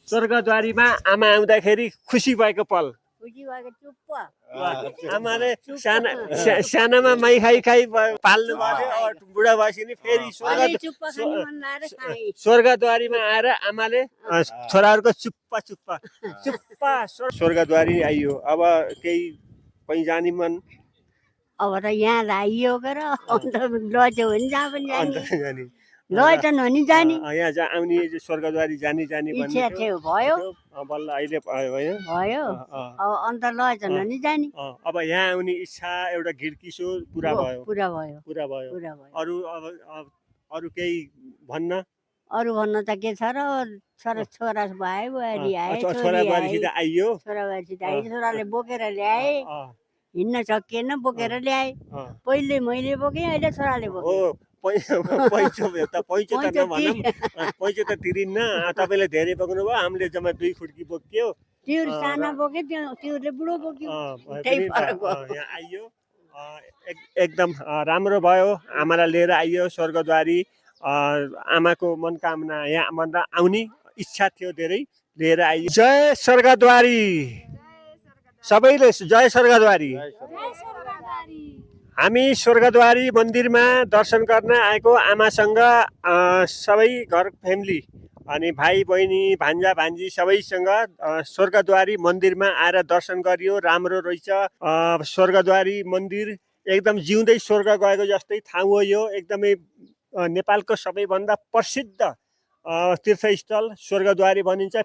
स्वर्गद्वारीमा आमा आउँदाखेरि खुसी भएको पल आमाले सानामा मै खाइ पाल्नु भयो बुढा भएपछि नि फेरि स्वर्गद्वारीमा आएर आमाले छोराहरूको चुप्पा चुप्पा चुप्पा स्वर्गद्वारी आइयो। अब केही कहीँ जाने मन अब त यहाँ लाइयो र अन्त लज्यो भने जहाँ पनि जाने लैजानु भने जाने यहाँ आउने स्वर्गद्वारी जाने इच्छा थियो भयो बल्ल अहिले भयो अब अन्त लैजानु भने जाने अब यहाँ आउने इच्छा एउटा घिर्किसो पुरा भयो पुरा भयो अरू केही भन्न अरू भन्न त के छ र छोरा भयो बुहारी आए छोरा बुहारीसित आइयो छोराले बोकेर ल्याए हिँड्न सकिएन बोकेर ल्याए पहिले मैले बोकेँ अहिले छोराले बोके पैँचो त नभनौँ पैँचो त तिरिन्न तपाईँले धेरै बोक्नु भयो हामीले जम्मा 2 खुड्की बोक्यो तिउर साना बोके तिउरले बुढो बोक्यो यहाँ आइयो एकदम राम्रो भयो आमालाई लिएर आइयो स्वर्गद्वारी आमाको मनकामना यहाँ भन्दा आउने इच्छा थियो धेरै लिएर आइयो। जय स्वर्गद्वारी सबैले जय स्वर्गद्वारी। हामी स्वर्गद्वारी मन्दिरमा दर्शन गर्न आएको आमासँग सबै घर फ्यामिली अनि भाइ बहिनी भान्जा भान्जी सबैसँग स्वर्गद्वारी मन्दिरमा आएर दर्शन गरियो। राम्रो रहेछ स्वर्गद्वारी मन्दिर एकदम जिउँदै स्वर्ग गएको जस्तै ठाउँ हो यो। एकदमै नेपालको सबैभन्दा प्रसिद्ध तीर्थस्थल स्वर्गद्वारी भनिन्छ।